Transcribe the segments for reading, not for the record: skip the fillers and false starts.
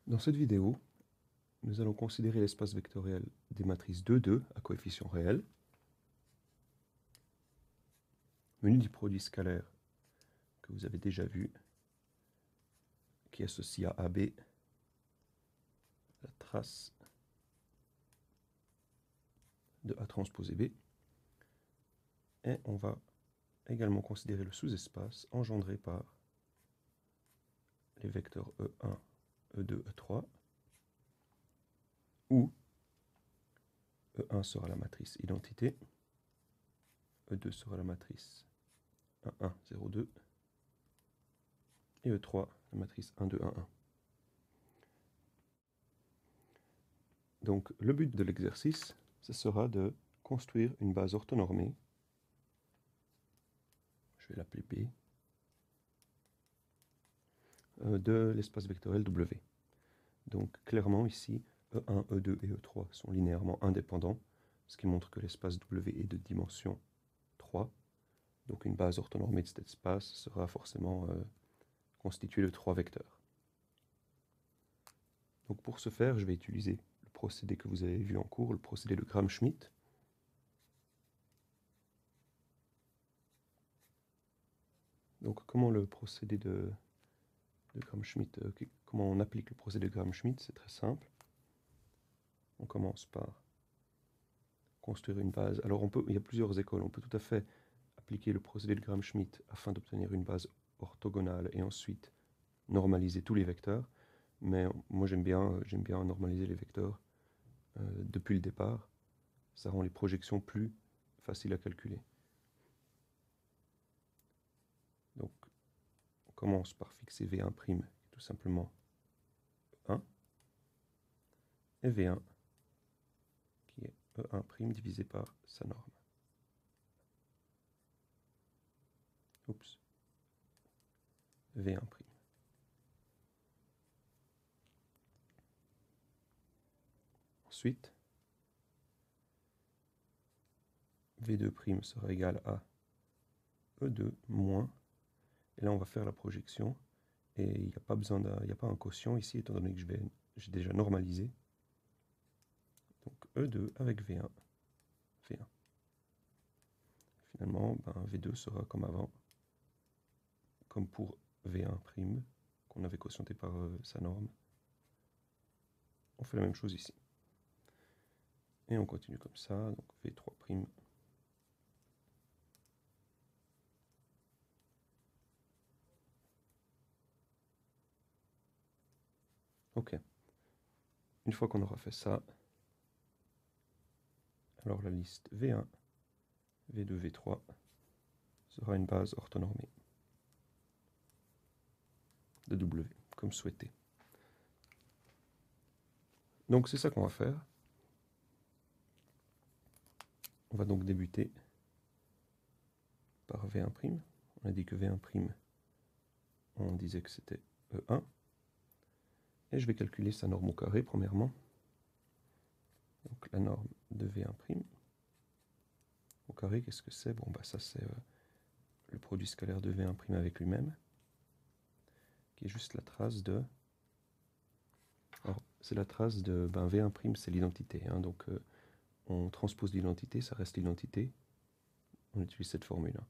Dans cette vidéo, nous allons considérer l'espace vectoriel des matrices 2, 2 à coefficient réel, menu du produit scalaire que vous avez déjà vu, qui associe à AB la trace de A transposé B, et on va également considérer le sous-espace engendré par les vecteurs E1, E2, E3, où E1 sera la matrice identité, E2 sera la matrice 1, 1, 0, 2, et E3 la matrice 1, 2, 1, 1. Donc le but de l'exercice, ce sera de construire une base orthonormée, je vais l'appeler B, de l'espace vectoriel W. Donc clairement ici, E1, E2 et E3 sont linéairement indépendants, ce qui montre que l'espace W est de dimension 3. Donc une base orthonormée de cet espace sera forcément constituée de 3 vecteurs. Donc pour ce faire, je vais utiliser le procédé que vous avez vu en cours, le procédé de Gram-Schmidt. Donc comment le procédé de Gram-Schmidt, comment on applique le procédé de Gram-Schmidt, c'est très simple. On commence par construire une base. Alors il y a plusieurs écoles, on peut tout à fait appliquer le procédé de Gram-Schmidt afin d'obtenir une base orthogonale et ensuite normaliser tous les vecteurs. Mais moi j'aime bien normaliser les vecteurs depuis le départ. Ça rend les projections plus faciles à calculer. Donc on commence par fixer V1', qui est tout simplement 1, et V1, qui est E1' divisé par sa norme. Oups. V1'. Ensuite, V2' sera égal à E2 moins, et là on va faire la projection, et il n'y a pas besoin il n'y a pas un quotient ici, étant donné que j'ai déjà normalisé. Donc E2 avec V1, V1. Finalement, V2 sera comme avant, comme pour V1', qu'on avait quotienté par sa norme. On fait la même chose ici. Et on continue comme ça, donc V3'. Ok. Une fois qu'on aura fait ça, alors la liste V1, V2, V3 sera une base orthonormée de W, comme souhaité. Donc c'est ça qu'on va faire. On va donc débuter par V1'. On a dit que V1', on disait que c'était E1. Et je vais calculer sa norme au carré, premièrement. Donc la norme de V1'. Au carré, qu'est-ce que c'est? Bon, ça c'est le produit scalaire de V1' avec lui-même, qui est juste la trace de... Alors, c'est la trace de... V1', c'est l'identité, hein, donc on transpose l'identité, ça reste l'identité. On utilise cette formule. Hein.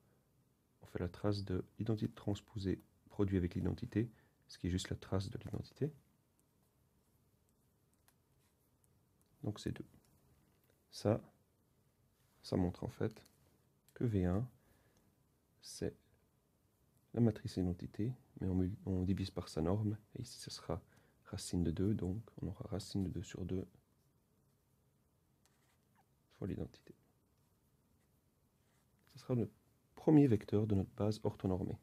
On fait la trace de l'identité transposée produit avec l'identité, ce qui est juste la trace de l'identité. Donc c'est 2. Ça montre en fait que V1, c'est la matrice identité, mais on divise par sa norme, et ici ce sera racine de 2, donc on aura racine de 2 sur 2 fois l'identité. Ce sera le premier vecteur de notre base orthonormée.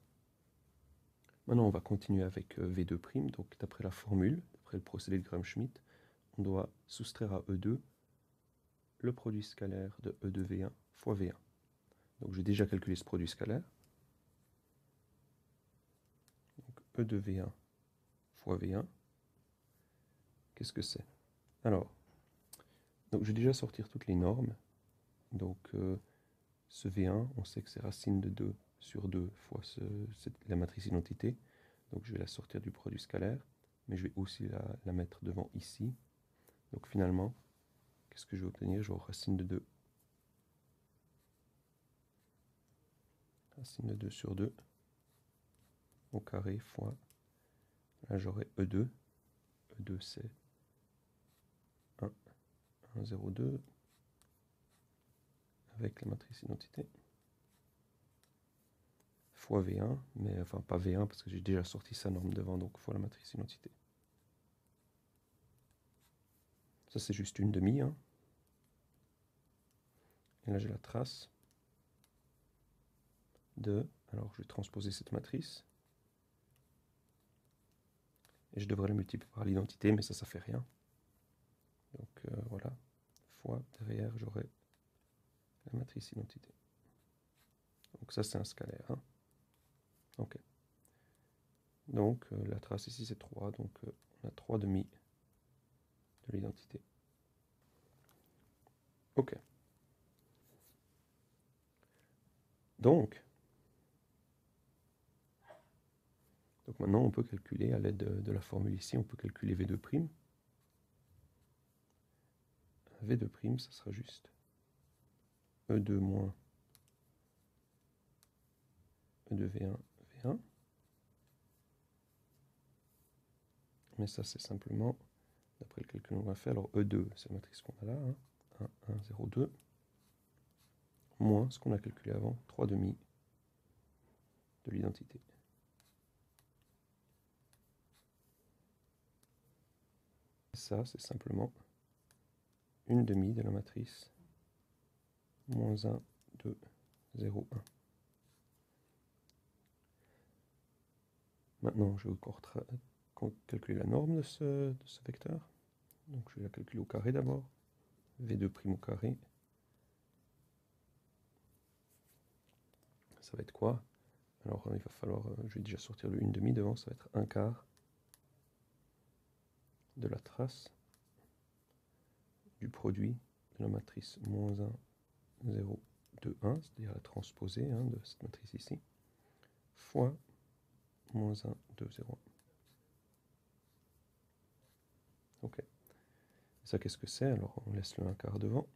Maintenant on va continuer avec V2', donc d'après la formule, d'après le procédé de Gram-Schmidt, on doit soustraire à E2 le produit scalaire de E2V1 fois V1. Donc j'ai déjà calculé ce produit scalaire. Donc E2V1 fois V1, qu'est-ce que c'est? Alors, donc je vais déjà sortir toutes les normes. Donc ce V1, on sait que c'est racine de 2 sur 2 fois la matrice identité. Donc je vais la sortir du produit scalaire. mais je vais aussi la mettre devant ici. Donc finalement, qu'est-ce que je vais obtenir? Je vais avoir racine de 2. Racine de 2 sur 2 au carré fois, là j'aurai E2. E2 c'est 1, 1, 0, 2, avec la matrice identité, fois V1, mais enfin pas V1 parce que j'ai déjà sorti sa norme devant, donc fois la matrice identité. Ça c'est juste une demi, hein. Et là j'ai la trace de, alors je vais transposer cette matrice, et je devrais la multiplier par l'identité, mais ça fait rien. Donc voilà, fois derrière j'aurai la matrice identité. Donc ça c'est un scalaire, hein. Ok. Donc la trace ici c'est 3, donc on a 3 demi de l'identité. Ok. Donc maintenant on peut calculer à l'aide de la formule ici, on peut calculer V2'. V2', ça sera juste E2 moins E2V1, V1. Mais ça c'est simplement, d'après le calcul qu'on va faire, alors E2 c'est la matrice qu'on a là, hein, 1, 1, 0, 2, moins ce qu'on a calculé avant, 3 demi de l'identité. Ça c'est simplement une demi de la matrice moins 1, 2, 0, 1. Maintenant, je vais encore calculer la norme de ce vecteur. Donc, je vais la calculer au carré d'abord. V2' au carré. Ça va être quoi? Alors, il va falloir, je vais déjà sortir le 1/2 devant, ça va être 1 quart de la trace du produit de la matrice moins 1, 0, 2, 1, c'est-à-dire la transposée de cette matrice ici, fois moins 1, 2, 0, 1. Ok. Et ça, qu'est-ce que c'est? Alors, on laisse le 1 quart devant.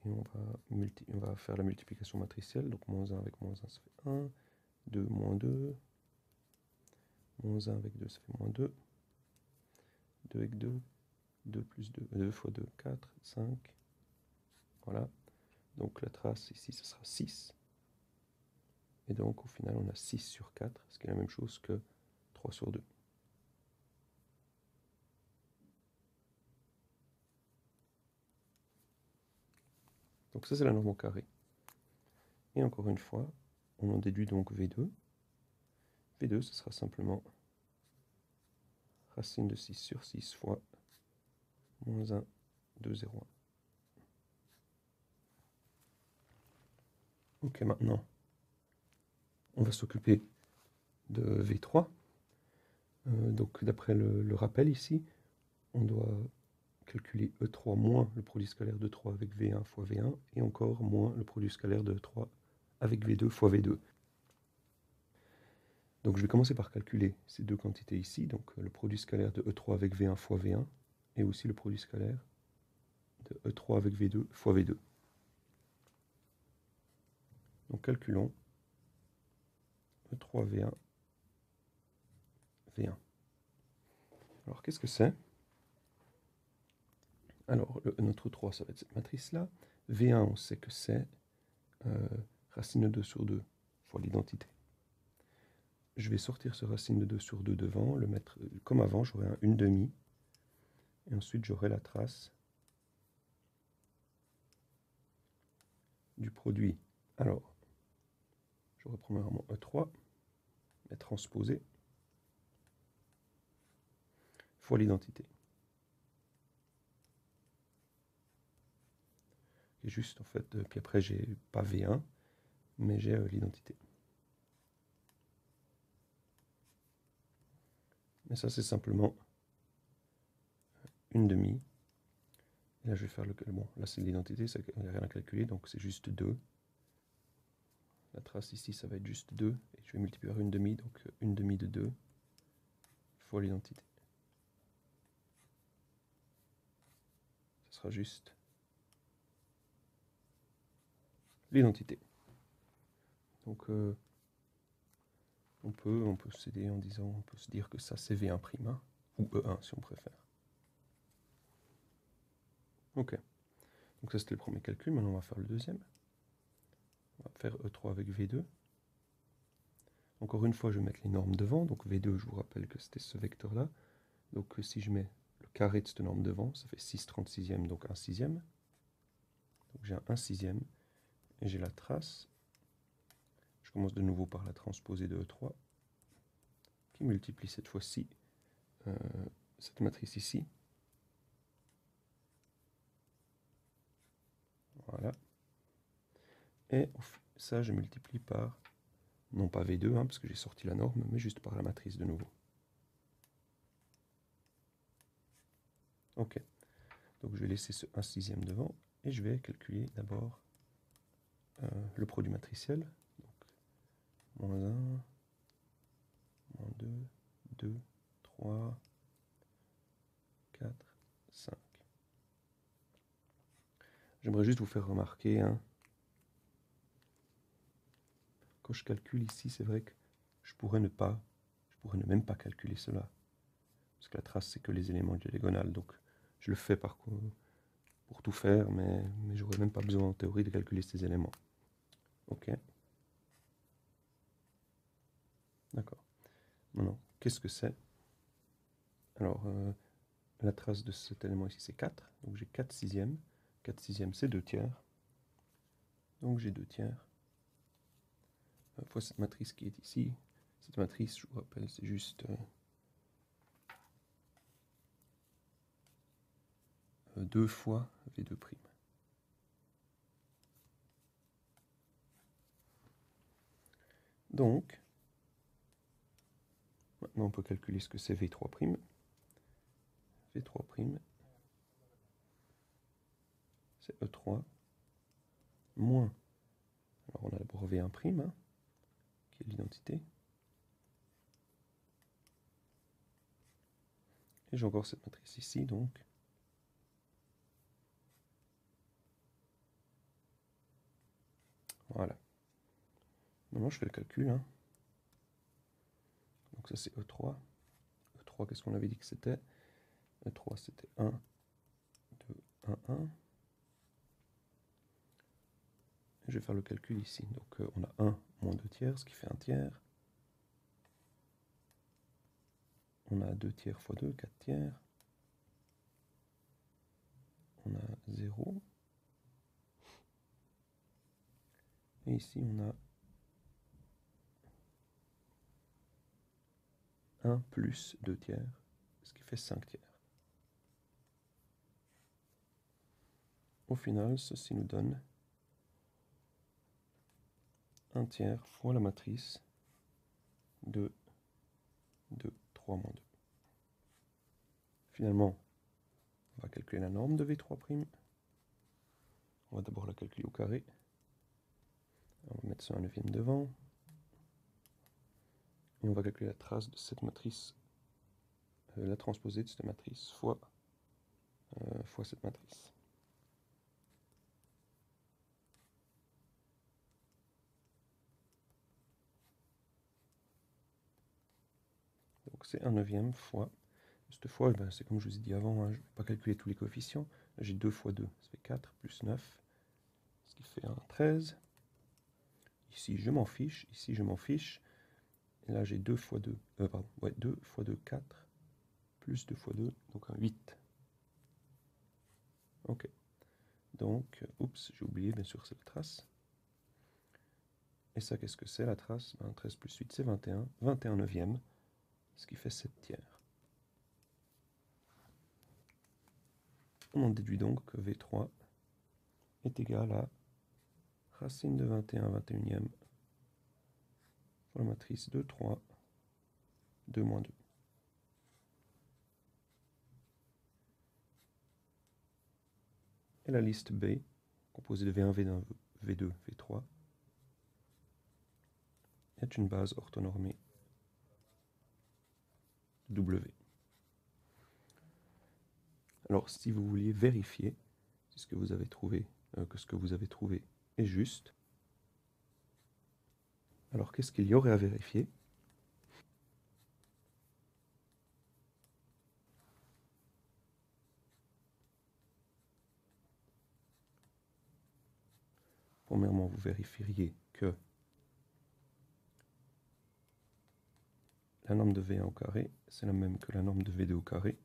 Et on va faire la multiplication matricielle. Donc, moins 1 avec moins 1, ça fait 1. 2, moins 2. Moins 1 avec 2, ça fait moins 2. 2 avec 2. 2 plus 2. 2 fois 2, 4, 5. Voilà. Donc, la trace ici, ce sera 6. Et donc, au final, on a 6 sur 4, ce qui est la même chose que 3 sur 2. Donc ça, c'est la norme au carré. Et encore une fois, on en déduit donc V2. V2, ce sera simplement racine de 6 sur 6 fois moins 1, 2, 0, 1. Ok, maintenant, on va s'occuper de V3. Donc d'après le rappel ici, on doit calculer E3 moins le produit scalaire de 3 avec V1 fois V1, et encore moins le produit scalaire de 3 avec V2 fois V2. Donc je vais commencer par calculer ces deux quantités ici, donc le produit scalaire de E3 avec V1 fois V1, et aussi le produit scalaire de E3 avec V2 fois V2. Donc calculons E3 V1 V1. Alors qu'est-ce que c'est? Alors notre E3, ça va être cette matrice-là. V1, on sait que c'est racine de 2 sur 2 fois l'identité. Je vais sortir ce racine de 2 sur 2 devant, le mettre comme avant, j'aurai un 1/2, et ensuite j'aurai la trace du produit. Alors, j'aurai premièrement E3, mais transposé, fois l'identité. Et juste en fait, puis après j'ai pas V1, mais j'ai l'identité. Mais ça c'est simplement 1/2. Et là je vais faire le... Bon, là c'est l'identité, il n'y a rien à calculer, donc c'est juste 2. La trace ici ça va être juste 2, et je vais multiplier par 1/2, donc 1/2 de 2, fois l'identité. Ce sera juste l'identité. Donc on peut s'aider en disant, on peut se dire que ça c'est V1', ou E1 si on préfère. Ok, donc ça c'était le premier calcul, maintenant on va faire le deuxième. On va faire E3 avec V2. Encore une fois, je vais mettre les normes devant, donc V2, je vous rappelle que c'était ce vecteur-là. Donc si je mets le carré de cette norme devant, ça fait 6/36, donc 1/6. Donc j'ai un 1/6, et j'ai la trace. Je commence de nouveau par la transposée de E3, qui multiplie cette fois-ci cette matrice ici. Voilà. Et ça, je multiplie par, non pas V2, parce que j'ai sorti la norme, mais juste par la matrice de nouveau. Ok. Donc je vais laisser ce 1/6 devant, et je vais calculer d'abord le produit matriciel. Donc, -1, -2, 2, 3, 4, 5. J'aimerais juste vous faire remarquer, quand je calcule ici, c'est vrai que je pourrais ne même pas calculer cela. Parce que la trace, c'est que les éléments diagonales. Donc je le fais pour tout faire, mais j'aurais même pas besoin en théorie de calculer ces éléments. Ok. D'accord. Maintenant, qu'est-ce que c'est? Alors, la trace de cet élément ici, c'est 4. Donc j'ai 4/6. 4/6, c'est 2/3. Donc j'ai 2/3. Fois cette matrice qui est ici. Cette matrice, je vous rappelle, c'est juste 2 fois V2'. Donc, maintenant on peut calculer ce que c'est V3'. V3', c'est E3 moins, alors on a d'abord V1', qui est l'identité. Et j'ai encore cette matrice ici, donc. Voilà. Maintenant je fais le calcul. Donc ça c'est E3. E3, qu'est-ce qu'on avait dit que c'était? E3 c'était 1, 2, 1, 1. Je vais faire le calcul ici. Donc on a 1 moins 2/3, ce qui fait 1/3. On a 2/3 fois 2, 4/3. On a 0. Et ici on a 1 plus 2/3, ce qui fait 5/3. Au final, ceci nous donne 1/3 fois la matrice de 2, 3 moins 2. Finalement, on va calculer la norme de V3'. On va d'abord la calculer au carré. On va mettre ça 1/9 devant. Et on va calculer la trace de cette matrice, la transposée de cette matrice fois cette matrice. Donc c'est 1/9 fois. Cette fois, c'est comme je vous ai dit avant, je ne vais pas calculer tous les coefficients. J'ai 2 fois 2, ça fait 4 plus 9, ce qui fait un 13. Ici, je m'en fiche. Ici, je m'en fiche. Et là, j'ai 2 fois 2. 2 fois 2, 4. Plus 2 fois 2, donc un 8. Ok. Donc, oups, j'ai oublié, bien sûr, c'est la trace. Et ça, qu'est-ce que c'est, la trace? 13 plus 8, c'est 21. 21/9, ce qui fait 7/3. On en déduit donc que V3 est égal à racine de 21 21e pour la matrice de 3, 2 moins 2. Et la liste B, composée de V1, V1, V2, V3, est une base orthonormée W. Alors, si vous vouliez vérifier si ce que vous avez trouvé, que ce que vous avez trouvé est juste, alors qu'est-ce qu'il y aurait à vérifier? Premièrement, vous vérifieriez que la norme de V1 au carré, c'est la même que la norme de V2 au carré,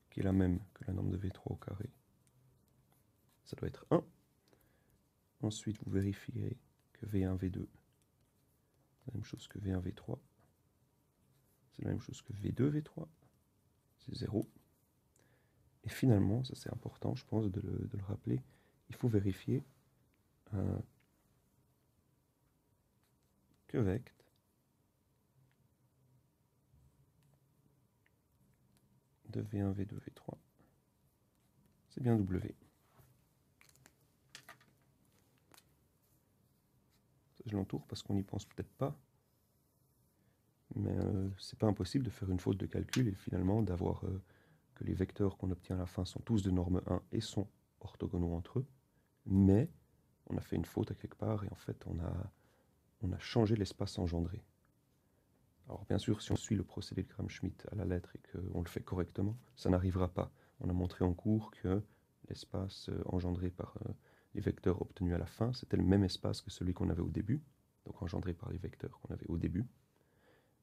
qui est la même que la norme de V3 au carré. Ça doit être 1. Ensuite, vous vérifierez que V1, V2, c'est la même chose que V1, V3. C'est la même chose que V2, V3. C'est 0. Et finalement, ça c'est important, je pense, de le rappeler, il faut vérifier que vect de V1, V2, V3, c'est bien W. Je l'entoure parce qu'on n'y pense peut-être pas, mais c'est pas impossible de faire une faute de calcul et finalement d'avoir que les vecteurs qu'on obtient à la fin sont tous de norme 1 et sont orthogonaux entre eux, mais on a fait une faute à quelque part et en fait on a changé l'espace engendré. Alors bien sûr, si on suit le procédé de Gram-Schmidt à la lettre et qu'on le fait correctement, ça n'arrivera pas. On a montré en cours que l'espace engendré par les vecteurs obtenus à la fin, c'était le même espace que celui qu'on avait au début, donc engendré par les vecteurs qu'on avait au début.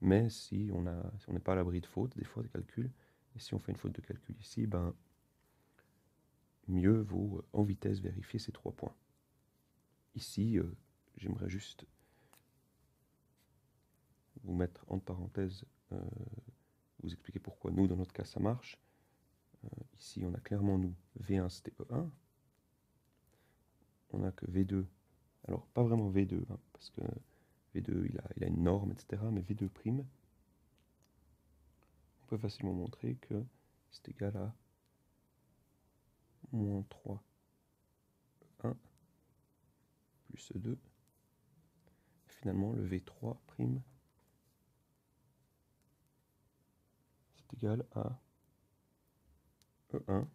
Mais si on n'est pas à l'abri de fautes, des fois de calcul, et si on fait une faute de calcul ici, ben, mieux vaut en vitesse vérifier ces 3 points. Ici, j'aimerais juste vous mettre entre parenthèses, vous expliquer pourquoi nous, dans notre cas, ça marche. Ici, on a clairement, nous, V1 c'était E1. On a que V2, alors pas vraiment V2, hein, parce que V2 il a une norme, etc. Mais V2', on peut facilement montrer que c'est égal à moins 3 E1 plus E2. Et finalement, le V3', c'est égal à E1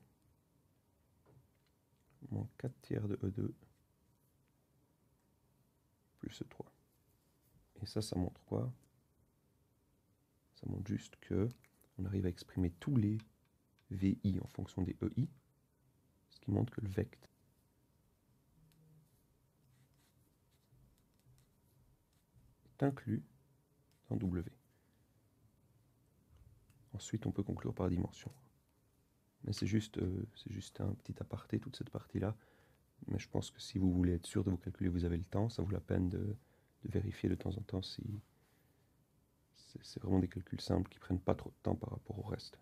moins 4 tiers de E2 plus E3. Et ça montre quoi? Ça montre juste que on arrive à exprimer tous les VI en fonction des EI, ce qui montre que le vect est inclus dans W. Ensuite, on peut conclure par dimension. Mais c'est juste un petit aparté, toute cette partie-là. Mais je pense que si vous voulez être sûr de vous calculer, vous avez le temps, ça vaut la peine de vérifier de temps en temps si c'est vraiment des calculs simples qui prennent pas trop de temps par rapport au reste.